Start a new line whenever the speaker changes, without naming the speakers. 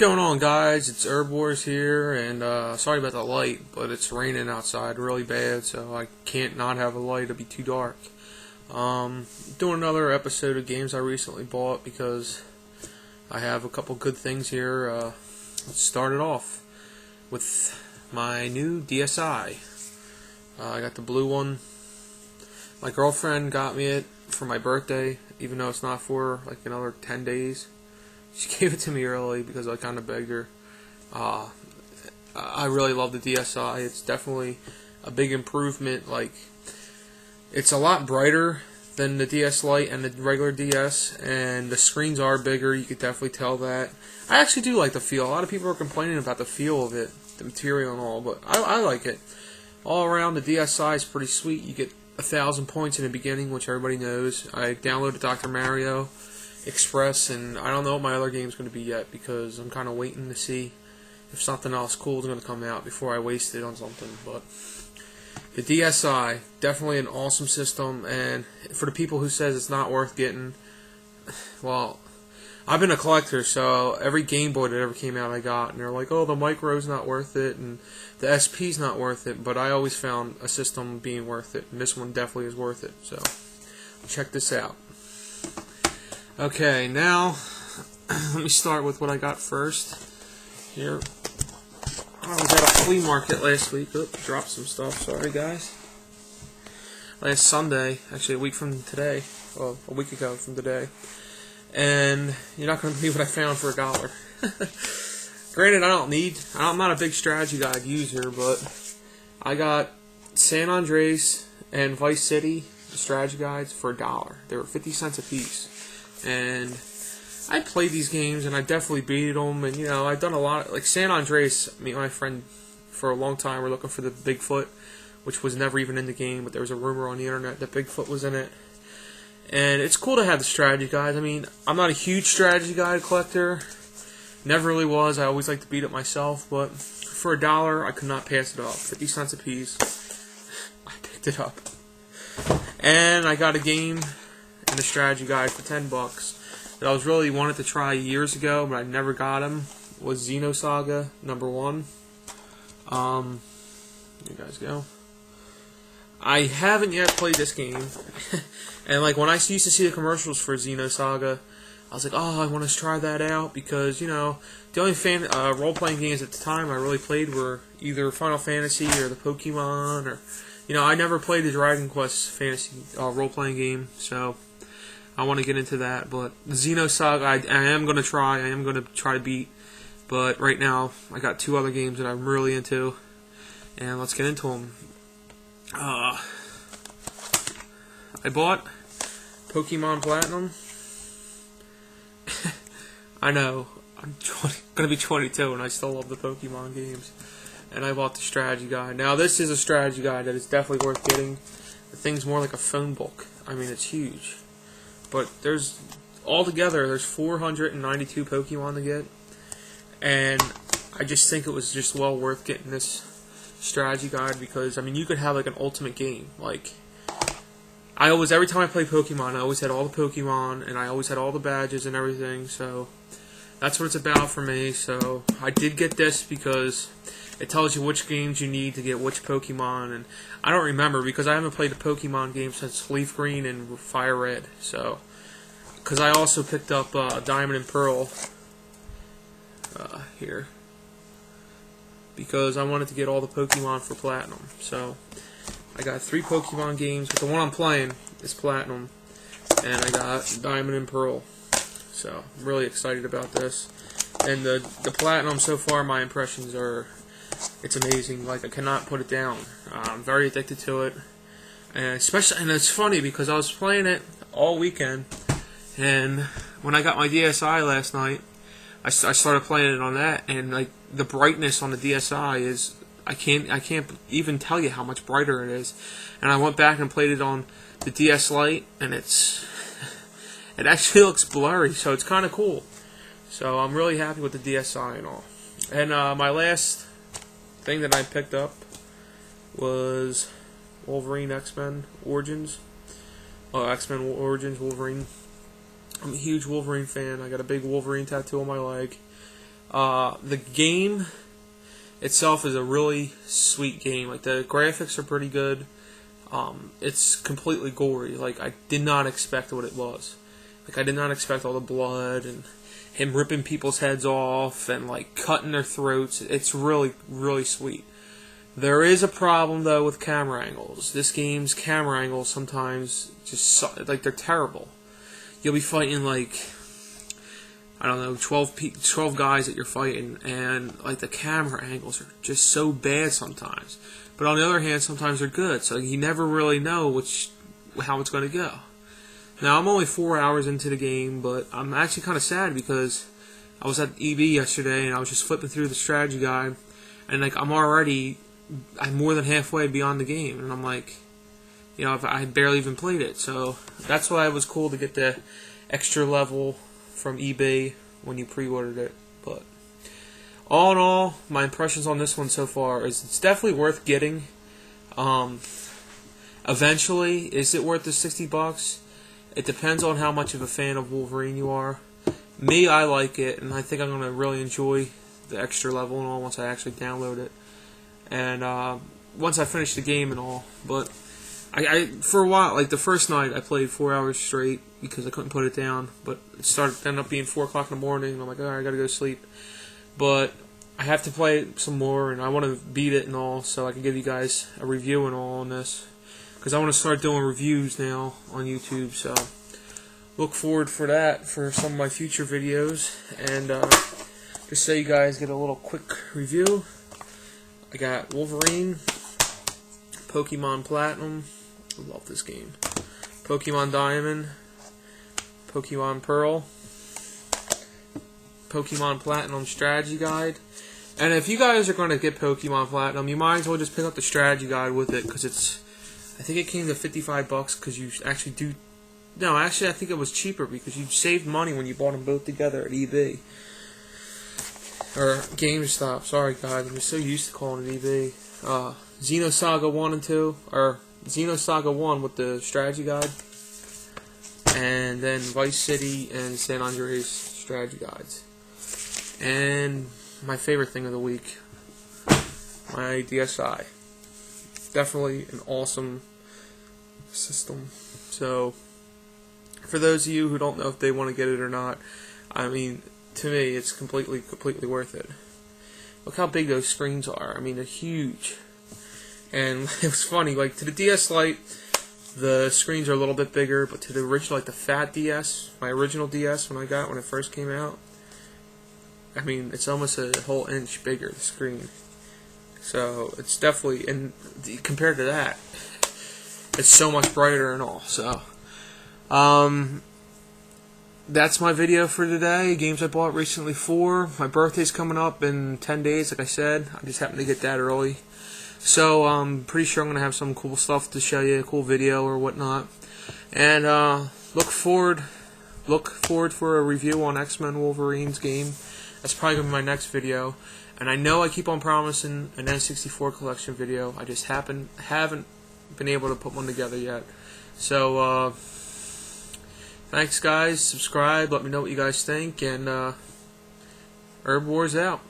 going on, guys? It's Herb Wars here, and sorry about the light, but it's raining outside really bad, so I can't not have a light. It'll be too dark. Doing another episode of games I recently bought because I have a couple good things here. Let's start it off with my new DSi. I got the blue one. My girlfriend got me it for my birthday, even though it's not for like another 10 days. She gave it to me early because I kind of begged her. I really love the DSi. It's definitely a big improvement. Like, it's a lot brighter than the DS Lite and the regular DS, and the screens are bigger. You could definitely tell that. I actually do like the feel. A lot of people are complaining about the feel of it, the material and all, but I like it. All around, the DSi is pretty sweet. You get 1,000 points in the beginning, which everybody knows. I downloaded Dr. Mario Express, and I don't know what my other game's going to be yet because I'm kind of waiting to see if something else cool is going to come out before I waste it on something. But the DSi, definitely an awesome system, and for the people who says it's not worth getting, well, I've been a collector, so every Game Boy that ever came out I got, and they're like, oh, the Micro's not worth it, and the SP's not worth it, but I always found a system being worth it, and this one definitely is worth it, so check this out. Okay, now, let me start with what I got first. Here, I was at a flea market last week. Oops, dropped some stuff, sorry guys. Last Sunday, actually a week from today, well, a week ago from today. And you're not going to believe what I found for $1. Granted, I'm not a big strategy guide user, but I got San Andreas and Vice City strategy guides for $1. They were 50 cents a piece. And I played these games, and I definitely beat them, and, you know, I've done a lot. Like, San Andreas, me and my friend, for a long time, were looking for the Bigfoot, which was never even in the game, but there was a rumor on the internet that Bigfoot was in it. And it's cool to have the strategy guides. I mean, I'm not a huge strategy guide collector. Never really was. I always like to beat it myself, but for $1, I could not pass it up. 50 cents a piece. I picked it up. And I got a game and a strategy guide for $10 that I was really wanted to try years ago, but I never got them. Was Xenosaga #1. Here you guys go. I haven't yet played this game, and like when I used to see the commercials for Xenosaga, I was like, oh, I want to try that out because, you know, the only role-playing games at the time I really played were either Final Fantasy or the Pokemon, or, you know, I never played the Dragon Quest fantasy role-playing game, so I want to get into that. But Xenosaga, I am going to try. I am going to try to beat. But right now, I got 2 other games that I'm really into. And let's get into them. I bought Pokemon Platinum. I know. I'm going to be 22 and I still love the Pokemon games. And I bought the strategy guide. Now, this is a strategy guide that is definitely worth getting. The thing's more like a phone book. I mean, it's huge. But altogether, there's 492 Pokemon to get. And I just think it was just well worth getting this strategy guide because, I mean, you could have like an ultimate game. Like, every time I play Pokemon, I always had all the Pokemon, and I always had all the badges and everything, so that's what it's about for me. So I did get this because it tells you which games you need to get which Pokemon, and I don't remember because I haven't played a Pokemon game since Leaf Green and Fire Red. So, because I also picked up Diamond and Pearl here because I wanted to get all the Pokemon for Platinum. So I got 3 Pokemon games, but the one I'm playing is Platinum, and I got Diamond and Pearl. So I'm really excited about this. And the Platinum so far, my impressions are, it's amazing. Like, I cannot put it down. I'm very addicted to it, and it's funny because I was playing it all weekend, and when I got my DSi last night, I started playing it on that, and like the brightness on the DSi is, I can't even tell you how much brighter it is. And I went back and played it on the DS Lite, and it actually looks blurry, so it's kind of cool. So I'm really happy with the DSi and all. And my last thing that I picked up was Wolverine X-Men Origins. X-Men Origins Wolverine. I'm a huge Wolverine fan. I got a big Wolverine tattoo on my leg. The game itself is a really sweet game. Like, the graphics are pretty good. It's completely gory. Like, I did not expect what it was. Like, I did not expect all the blood and him ripping people's heads off and, like, cutting their throats. It's really, really sweet. There is a problem, though, with camera angles. This game's camera angles sometimes just, like, they're terrible. You'll be fighting, like, I don't know, 12 guys that you're fighting, and, like, the camera angles are just so bad sometimes. But on the other hand, sometimes they're good, so you never really know how it's going to go. Now, I'm only 4 hours into the game, but I'm actually kind of sad because I was at EB yesterday, and I was just flipping through the strategy guide, and, like, I'm more than halfway beyond the game, and I'm like, you know, I had barely even played it, so that's why it was cool to get the extra level from eBay when you pre-ordered it. But all in all, my impressions on this one so far is it's definitely worth getting. Eventually, is it worth the $60? It depends on how much of a fan of Wolverine you are. Me, I like it, and I think I'm going to really enjoy the extra level and all once I actually download it. And once I finish the game and all. But I for a while, like the first night, I played 4 hours straight because I couldn't put it down. But it ended up being 4 o'clock in the morning, and I'm like, alright, I gotta go to sleep. But I have to play it some more, and I want to beat it and all, so I can give you guys a review and all on this. Because I want to start doing reviews now on YouTube, so look forward for that for some of my future videos. And just so you guys get a little quick review, I got Wolverine, Pokemon Platinum, I love this game, Pokemon Diamond, Pokemon Pearl, Pokemon Platinum Strategy Guide. And if you guys are going to get Pokemon Platinum, you might as well just pick up the Strategy Guide with it, because I think it came to $55 because you actually do. No, actually, I think it was cheaper because you saved money when you bought them both together at EB. Or GameStop. Sorry, guys. I'm just so used to calling it EB. Xenosaga 1 and 2. Or Xenosaga 1 with the strategy guide. And then Vice City and San Andreas strategy guides. And my favorite thing of the week, my DSi. Definitely an awesome system. So, for those of you who don't know if they want to get it or not, I mean, to me, it's completely worth it. Look how big those screens are. I mean, they're huge. And it was funny, like, to the DS Lite, the screens are a little bit bigger, but to the original, like the fat DS, my original DS when it first came out, I mean, it's almost a whole inch bigger, the screen. So, it's definitely, and compared to that, it's so much brighter and all. So, that's my video for today. Games I bought recently for. My birthday's coming up in 10 days, like I said. I just happened to get that early. So, I'm pretty sure I'm going to have some cool stuff to show you, a cool video or whatnot. And, look forward for a review on X-Men Wolverine's game. That's probably going to be my next video. And I know I keep on promising an N64 collection video. I just haven't been able to put one together yet. So, thanks guys. Subscribe. Let me know what you guys think. And, Herb Wars out.